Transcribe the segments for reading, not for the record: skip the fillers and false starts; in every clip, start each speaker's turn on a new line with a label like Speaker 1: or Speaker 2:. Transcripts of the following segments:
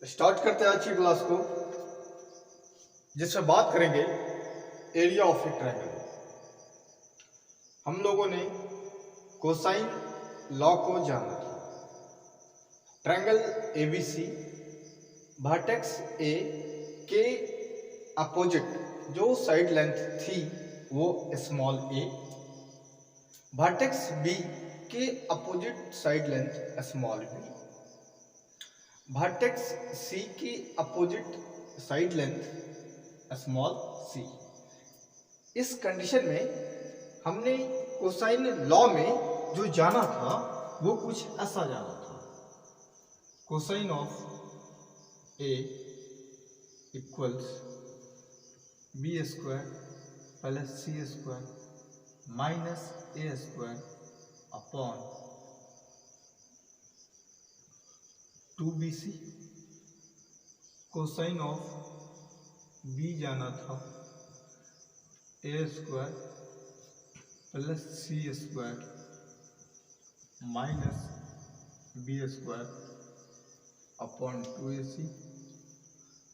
Speaker 1: Start करते हैं आज की क्लास को, जिसमें बात करेंगे एरिया ऑफ ए ट्रायंगल। हम लोगों ने कोसाइन लॉ को जाना था। ट्रायंगल एबीसी, वर्टेक्स ए के अपोजिट जो साइड लेंथ थी वो स्मॉल ए, वर्टेक्स बी के opposite side length small B, vertex C की opposite side length small C. इस कंडीशन में हमने कोसाइन लॉ में जो जाना था वो कुछ ऐसा जाना था। Cosine of A equals B square plus C square minus A square upon 2bc। Cosine of B जाना था A square plus C square minus B square upon 2ac।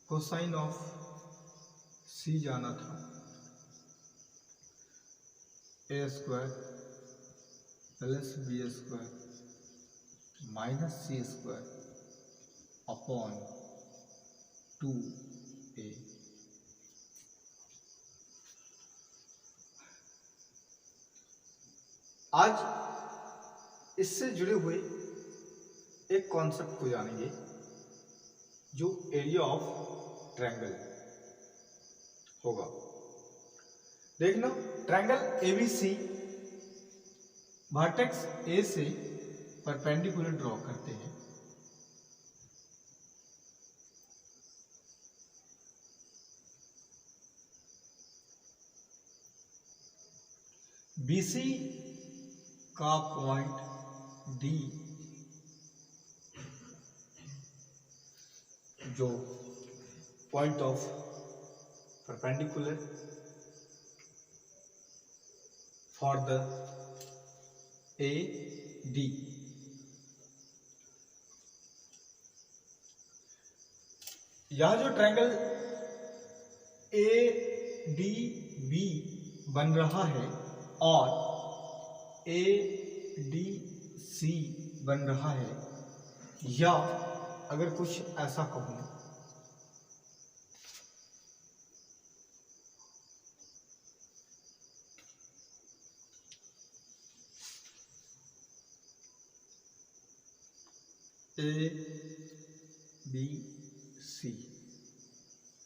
Speaker 1: Cosine of C जाना था A square plus B square minus C square upon 2a। आज इससे जुड़े हुए एक concept को जानेंगे जो एरिया ऑफ ट्रायंगल होगा। देखना, ट्रायंगल एबीसी वर्टेक्स ए से परपेंडिकुलर ड्रॉ करते हैं। BC का पॉइंट D जो point of perpendicular for the AD, यह जो ट्रायंगल ADB बन रहा है और ADC बन रहा है, या अगर कुछ ऐसा कहूं ABC,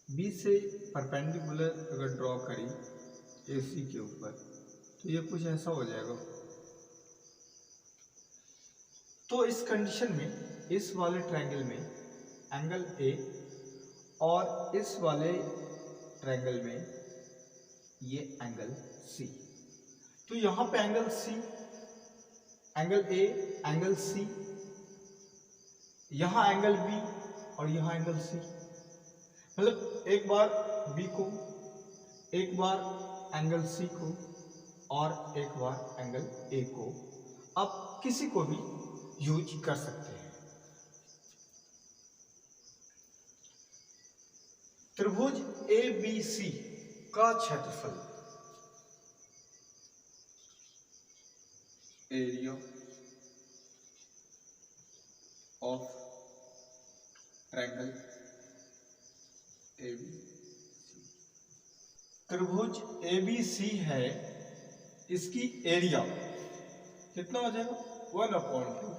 Speaker 1: B से परपेंडिकुलर अगर ड्रॉ करी AC के ऊपर तो ये कुछ ऐसा हो जाएगा। तो इस कंडीशन में इस वाले ट्रायंगल में एंगल A और इस वाले ट्रायंगल में ये एंगल C। तो यहां पे angle C, angle A, angle C, यहां एंगल B और यहां एंगल C। मतलब एक बार B को, एक बार एंगल C को और एक बार एंगल A को आप किसी को भी यूज कर सकते हैं। त्रिभुज ABC का क्षेत्रफल, एरिया ऑफ ट्रायंगल ABC। त्रिभुज ABC है, इसकी एरिया कितना हो जाएगा 1/2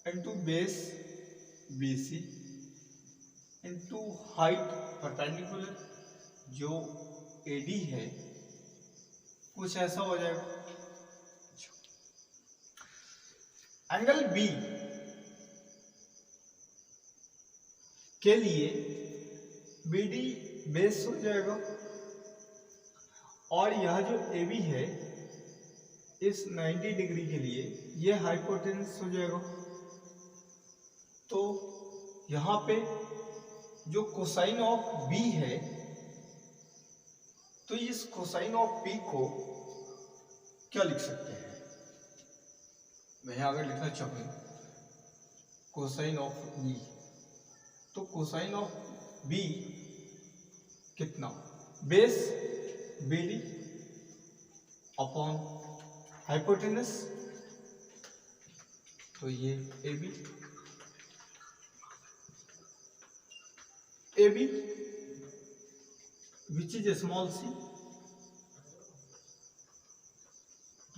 Speaker 1: into base BC into height perpendicular जो AD है, कुछ ऐसा हो जाएगा। एंगल B के लिए BD बेस हो जाएगा और यह जो AB है इस 90 डिग्री के लिए ये हाइपोटेनस हो जाएगा। तो यहां पे जो कोसाइन ऑफ B है, तो इस कोसाइन ऑफ B को क्या लिख सकते हैं? मैं यहां अगर लिखना चाहूं कोसाइन ऑफ B तो कोसाइन ऑफ बी कितना, बेस BD अपॉन हाइपोटेनस, तो ये AB which is small c,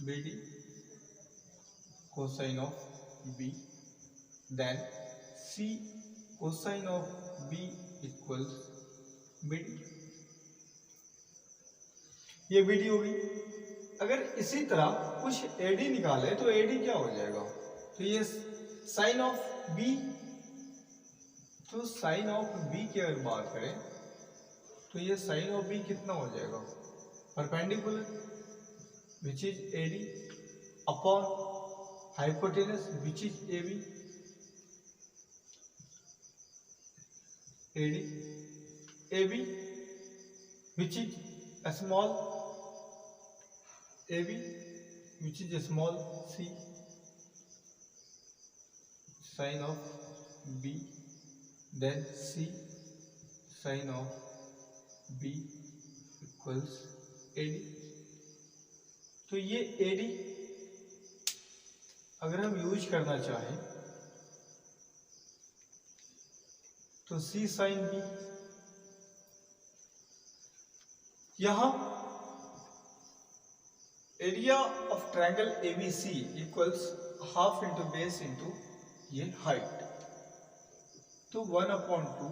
Speaker 1: BD cosine of B, then C cosine of B equals BD, ये BD होगी। अगर इसी तरह कुछ AD निकाले तो AD क्या हो जाएगा, तो ये साइन ऑफ B, तो साइन ऑफ B की अगर बात करें तो ये साइन ऑफ B कितना हो जाएगा, perpendicular which is AD upon hypotenuse which is AB, AB which is small AB which is small c, sin of B, then C sin of B equals AD। तो ये AD अगर हम use करना चाहें तो C sin B, यहां area of triangle ABC equals half into base into ये height, तो 1/2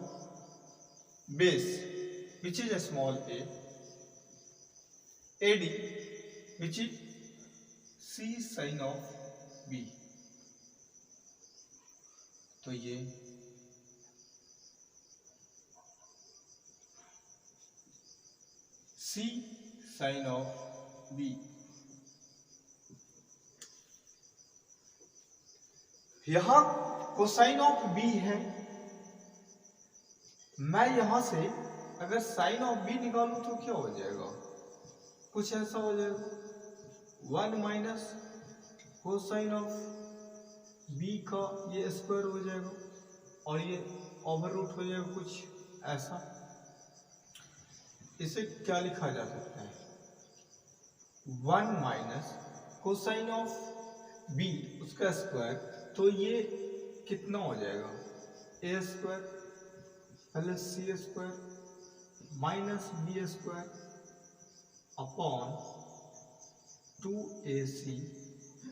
Speaker 1: base which is small a, AD which is C sine of B, तो ये C साइन ऑफ B। यहां कोसाइन ऑफ B है, मैं यहां से अगर साइन ऑफ B निकालूं तो क्या हो जाएगा, कुछ ऐसा हो जाएगा 1 माइनस कोसाइन ऑफ B का ये स्क्वायर हो जाएगा और ये ओवर रूट हो जाएगा, कुछ ऐसा। इसे क्या लिखा जा सकता है, 1 माइनस कोसाइन ऑफ B उसका स्क्वायर, तो ये कितना हो जाएगा, a square plus C square minus B square upon 2AC,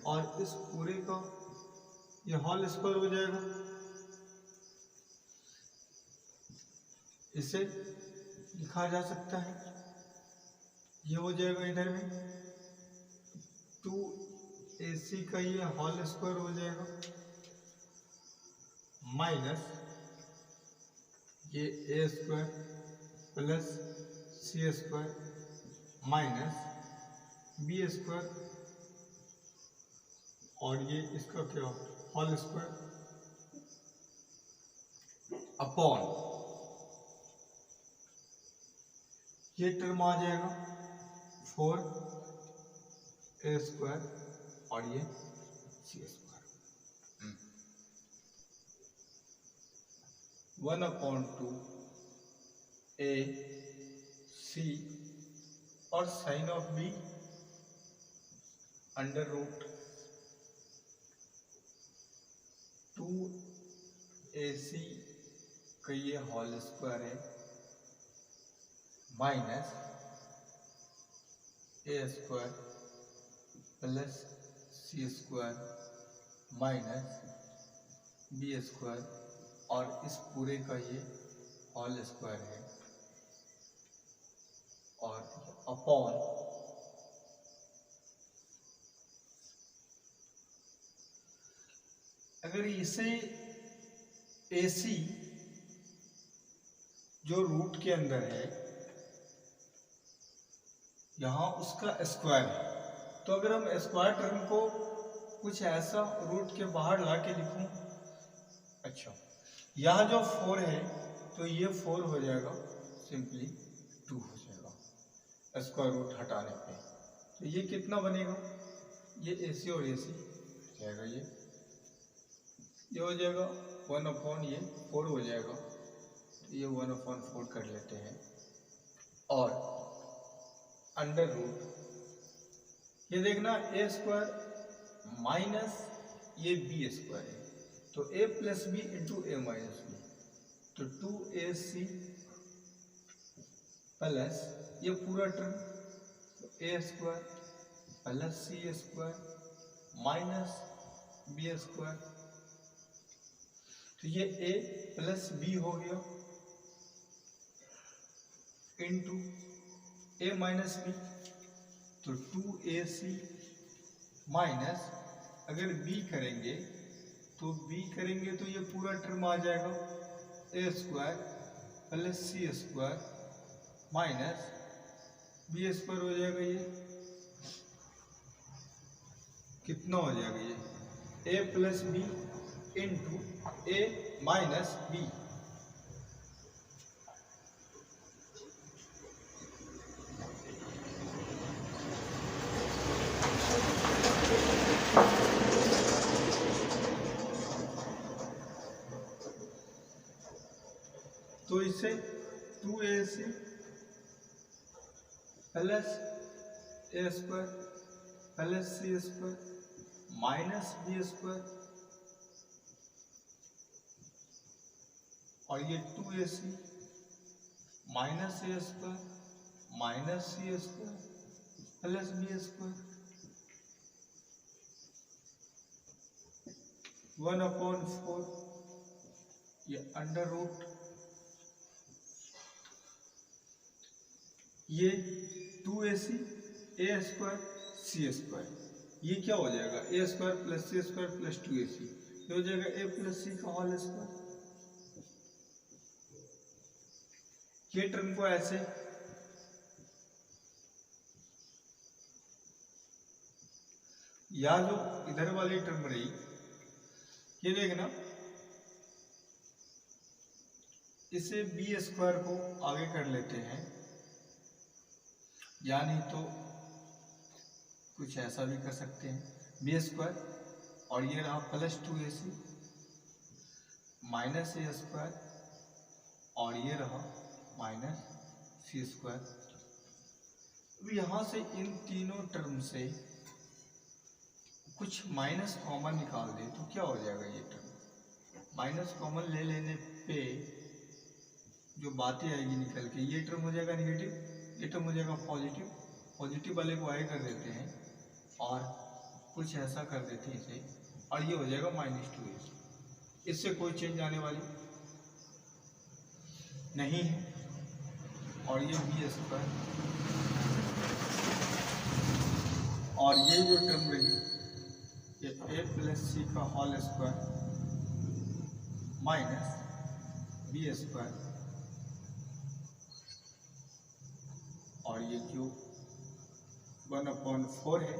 Speaker 1: और इस पूरे का ये होल स्क्वायर हो जाएगा, इसे लिखा जा सकता है, ये हो जाएगा इधर में 2AC का ये होल स्क्वायर हो जाएगा माइनस ये a square plus C square minus B square, और ये इसका क्या होल स्क्वायर अपॉन ये टर्म आ जाएगा 4a स्क्वायर और ये C स्क्वायर, 1/2 AC और sine of B under root 2AC का ये होल स्क्वायर है minus a square plus C square minus B square, और इस पूरे का ये होल स्क्वायर है और अपॉन अगर इसे AC जो रूट के अंदर है यहां उसका स्क्वायर है, तो अगर हम स्क्वायर टर्म को कुछ ऐसा रूट के बाहर ला के लिखूं, अच्छा यहाँ जो 4 है तो ये 4 हो जाएगा, सिंपली 2 हो जाएगा स्क्वायर रूट हटाने पे, तो ये कितना बनेगा, ये AC और AC जाएगा, ये हो जाएगा 1/4 हो जाएगा ये 1/4 कर लेते हैं और अंडर रूट, ये देखना ए स्क्वायर माइनस ये बी स्क्वायर है, तो ए plus B into A minus B, तो 2ac प्लस ये पूरा टर्म, तो ए square plus C square minus B square, तो ये a प्लस बी हो गया इंटू a माइनस बी, तो 2ac माइनस, अगर b करेंगे तो ये पूरा टर्म आ जाएगा a square plus C square minus B square हो जाएगा, ये कितना हो जाएगा, ये a plus B into A minus B, तो इसे 2ac plus A square plus C square minus B square, और ये 2ac minus A square minus C square plus B square, 1/4, ये अंडर रूट, ये 2ac ए स्क्वायर सी square, ये क्या हो जाएगा ए square plus C square plus 2ac, ये हो जाएगा ए प्लस सी का होल स्क्वायर। ये टर्म को ऐसे या जो इधर वाली टर्म रही, ये देखना इसे बी स्क्वायर को आगे कर लेते हैं, या नहीं तो कुछ ऐसा भी कर सकते हैं, बी स्क्वायर और ये रहा plus 2ac minus A square और ये रहा माइनस सी स्क्वायर। अब यहाँ से इन तीनों टर्म से कुछ माइनस कॉमन निकाल दें तो क्या हो जाएगा, ये टर्म माइनस कॉमन ले लेने पे जो बातें आएगी निकल के, ये टर्म हो जाएगा निगेटिव, ये टर्म हो जाएगा पॉजिटिव, पॉजिटिव वाले को आगे कर देते हैं और कुछ ऐसा कर देते हैं इसे, और ये हो जाएगा -2ac। इससे कोई चेंज आने वाली नहीं है, और ये बी स्क्वायर और ये जो टर्म रही ये ए प्लस सी का whole square minus B square, और ये जो 1/4 है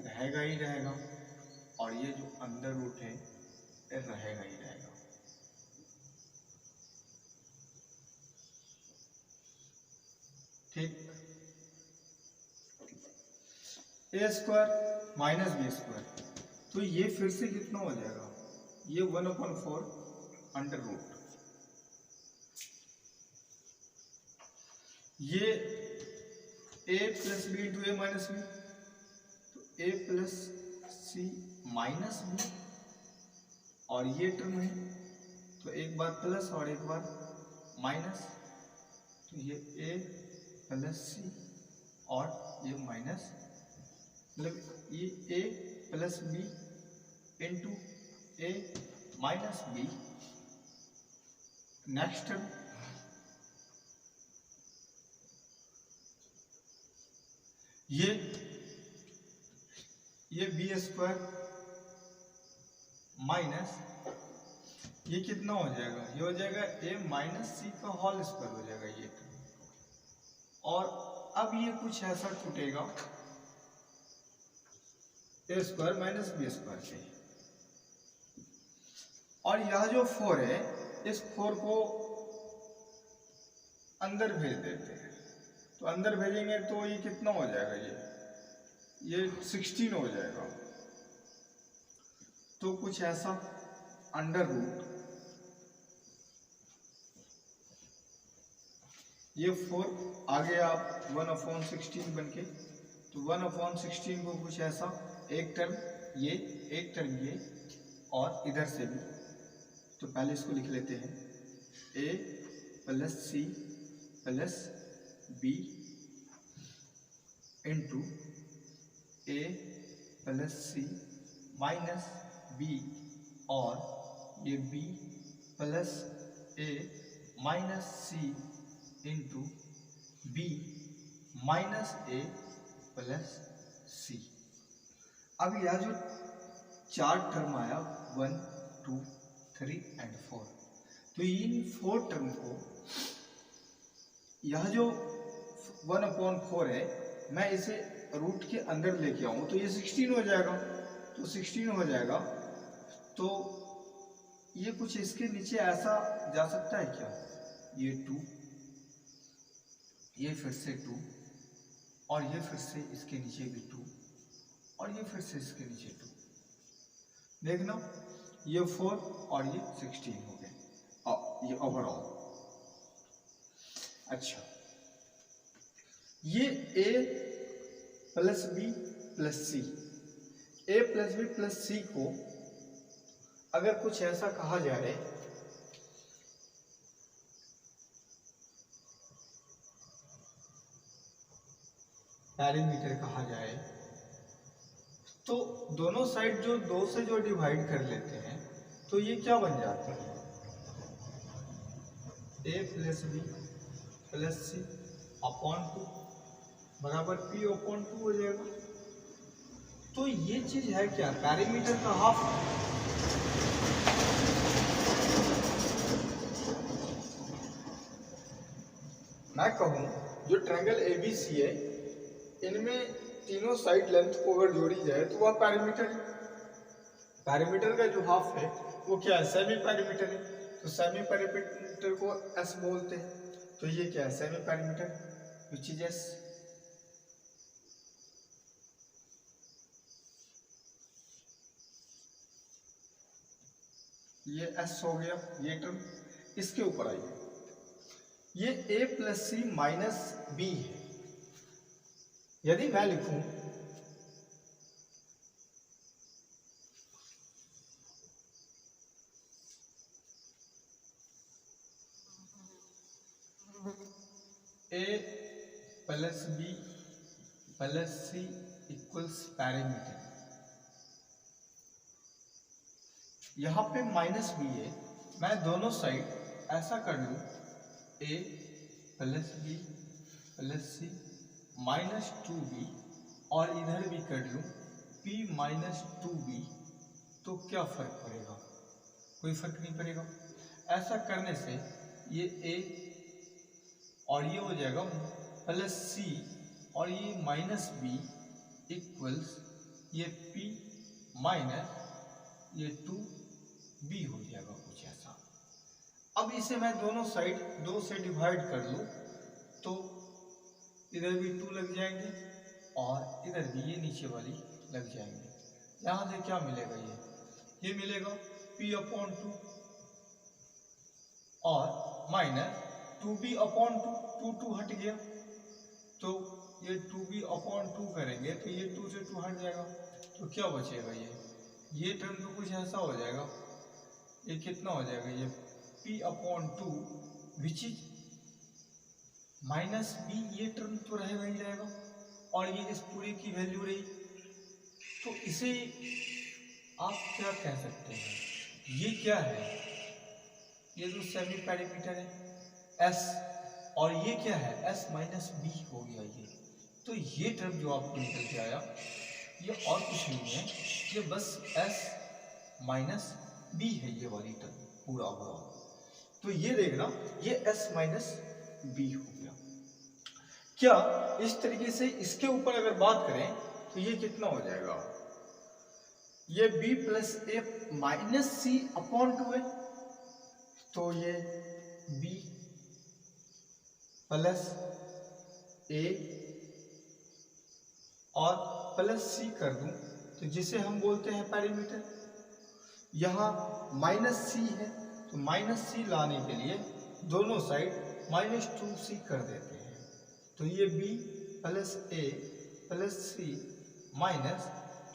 Speaker 1: रहेगा ही रहेगा, और ये जो अंडर रूट है ये रहेगा ही रहेगा। ठीक, A square minus B square, तो ये फिर से कितना हो जाएगा, ये 1/4 अंडर रूट, ये a plus B into A minus B, तो a plus C minus B, और ये टर्म है तो एक बार प्लस और एक बार माइनस, तो ये a प्लस सी और ये माइनस, मतलब ये a plus B into A minus B. Next term ये बी स्क्वायर माइनस ये कितना हो जाएगा, ये हो जाएगा ए माइनस सी का होल स्क्वायर हो जाएगा ये टर्म, और अब ये कुछ ऐसा छूटेगा ए स्क्वायर माइनस बी स्क्वायर के, और यह जो 4 है इस 4 को अंदर भेज देते हैं, तो अंदर भेजेंगे तो ये कितना हो जाएगा, ये 16 हो जाएगा। तो कुछ ऐसा अंडर रूट ये 4 आ गया आप 1/16 बन के। तो 1/16 को कुछ ऐसा, एक टर्म ये, एक टर्म ये, और इधर से भी। तो पहले इसको लिख लेते हैं, a plus C plus B into A plus C minus B, और ये b plus A minus C into B minus A plus C. अब यह जो चार टर्म आया 1, 2, 3 एंड 4, तो इन 4 टर्म को, यह जो 1/4 है, मैं इसे रूट के अंदर लेके आऊँ तो ये 16 हो जाएगा। तो 16 हो जाएगा, तो ये कुछ इसके नीचे ऐसा जा सकता है क्या, ये 2, ये फिर से 2, और ये फिर से इसके नीचे भी 2, और ये फिर से इसके नीचे 2। देखना, ये 4 और ये 16 हो गए, ये ओवरऑल। अच्छा, ये a plus B plus C, a plus B plus C को अगर कुछ ऐसा कहा जाए, पैरामीटर कहा जाए, तो दोनों साइड जो 2 से जो डिवाइड कर लेते हैं, तो ये क्या बन जाता है, a plus B plus C upon 2 बराबर p अपॉन 2 हो जाएगा। तो ये चीज है क्या, पैरामीटर का हाफ। मैं कहूं जो ट्रायंगल ABC है, इनमें तीनों साइड लेंथ को अगर जोड़ी जाए तो वह पैरामीटर है। पैरामीटर का जो हाफ है वो क्या है, सेमी पैरामीटर है। तो सेमी पैरामीटर को S बोलते हैं। तो ये क्या है, semi parameter, which is S। ये S हो गया, ये टर्म। इसके ऊपर आइए, ये a plus C minus B है। यदि मैं लिखूं a plus B plus C equals parameter, यहां पे माइनस बी है, मैं दोनों साइड ऐसा कर लूं, a plus B plus C minus 2b, और इधर भी कर लूं p माइनस 2b, तो क्या फर्क पड़ेगा, कोई फर्क नहीं पड़ेगा। ऐसा करने से ये a और ये हो जाएगा प्लस c, और ये माइनस b इक्वल्स ये p माइनस ये 2b हो जाएगा, कुछ ऐसा। अब इसे मैं दोनों साइड 2 से डिवाइड कर लूं, तो इधर भी 2 लग जाएंगे और इधर भी ये नीचे वाली लग जाएंगे। यहां से क्या मिलेगा, ये मिलेगा p अपॉन 2 और माइनस 2b अपॉन 2, 2 हट गया, तो ये 2b अपॉन 2 करेंगे तो ये 2 से 2 हट जाएगा, तो क्या बचेगा, ये टर्म तो कुछ ऐसा हो जाएगा, ये कितना हो जाएगा, ये p upon 2 which is minus b, ये टर्म तो रहेगा ही रहेगा, और ये इस पूरे की वैल्यू रही। तो इसे आप क्या कह सकते हैं, ये क्या है, ये जो सेमी पैरामीटर है S, और ये क्या है S माइनस बी हो गया ये। तो ये टर्म जो आपको निकल के आया, ये और कुछ नहीं है, ये बस S माइनस बी है, ये वाली टर्म पूरा हुआ। तो ये देखना, ये S माइनस बी हो गया। क्या इस तरीके से इसके ऊपर अगर बात करें तो ये कितना हो जाएगा, ये b plus A minus C upon 2 है, तो ये b प्लस ए और प्लस सी कर दूं, तो जिसे हम बोलते हैं पैरामीटर। यहाँ माइनस सी है, तो माइनस सी लाने के लिए दोनों साइड -2c कर देते हैं, तो ये b plus a plus c minus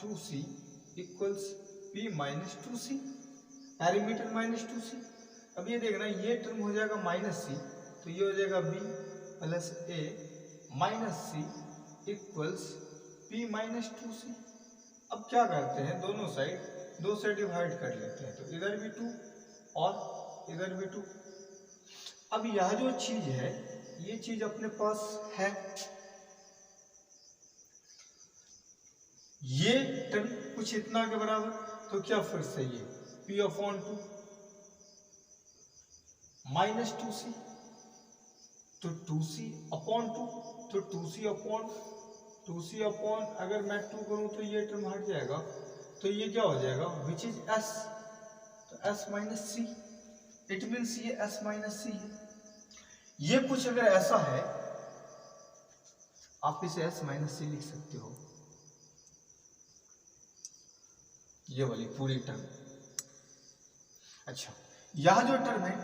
Speaker 1: 2c equals b minus 2c, parameter -2c। अब ये देखना, ये टर्म हो जाएगा -c, तो ये हो जाएगा b plus a minus c equals b minus 2c। अब क्या करते हैं, दोनों साइड 2 से डिवाइड कर लेते हैं, तो इधर भी 2 और इधर भी 2। अब यह जो चीज है, ये चीज अपने पास है, ये टर्म कुछ इतना के बराबर, तो क्या फिर से ये p अपॉन 2 माइनस 2c, तो 2c अपॉन 2, तो 2c अपॉन अगर मैं 2 करूं तो ये टर्म हट जाएगा, तो ये क्या हो जाएगा, विच इज s, तो s minus C, it means ये s माइनस सी है। ये कुछ अगर ऐसा है, आप इसे s माइनस सी लिख सकते हो, ये वाली पूरी टर्म। अच्छा, यह जो टर्म है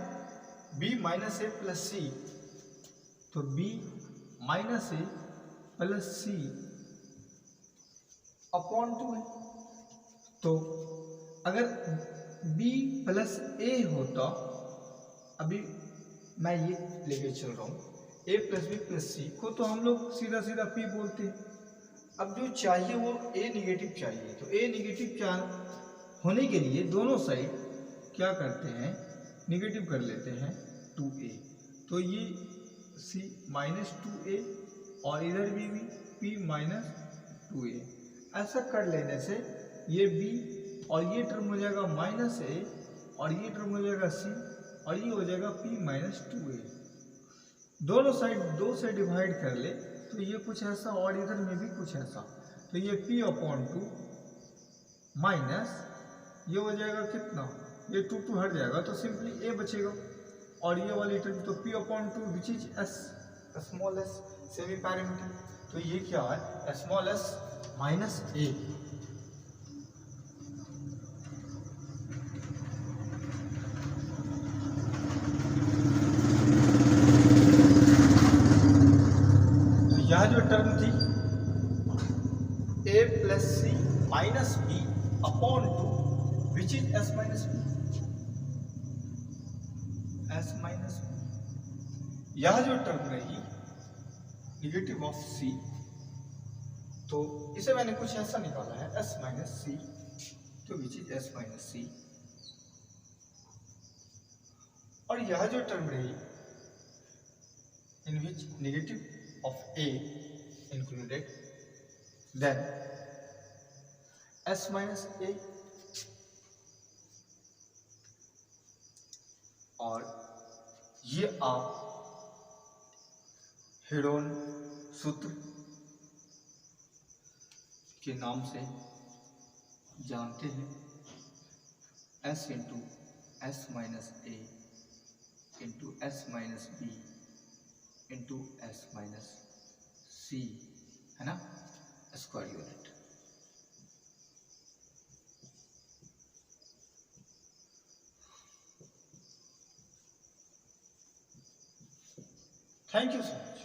Speaker 1: b माइनस ए प्लस सी, तो b minus A plus C upon 2 है, तो अगर b प्लस ए होता, अभी मैं ये लेके चल रहा हूं, a plus B plus C को तो हम लोग सीधा सीधा p बोलते हैं। अब जो चाहिए वो a निगेटिव चाहिए, तो a निगेटिव होने के लिए दोनों साइड क्या करते हैं, निगेटिव कर लेते हैं 2a, तो ये c माइनस 2a और इधर भी p माइनस 2a। ऐसा कर लेने से ये b और ये टर्म हो जाएगा माइनस a और ये टर्म हो जाएगा c और ये हो जाएगा p माइनस 2a। दोनों साइड 2 से डिवाइड कर ले, तो ये कुछ ऐसा और इधर में भी कुछ ऐसा, तो ये p अपॉन 2 माइनस ये हो जाएगा कितना, ये 2 हट जाएगा, तो सिंपली a बचेगा, और ये वाली टर्म तो p upon 2 which is s, small s, semi parameter, तो ये क्या है, स्मॉल s माइनस a। तो यह जो टर्म थी a plus C minus b upon 2 which is s minus b, s minus b। यह जो टर्म रही निगेटिव ऑफ c, तो इसे मैंने कुछ ऐसा निकाला है s माइनस सी, तो which is s minus C. और यह जो टर्म रही in which negative of a included, then s minus a, और ये आप हेरोन सूत्र के नाम से जानते हैं, s into S minus A into S minus B into S minus C, है ना, square unit. Thank you so much.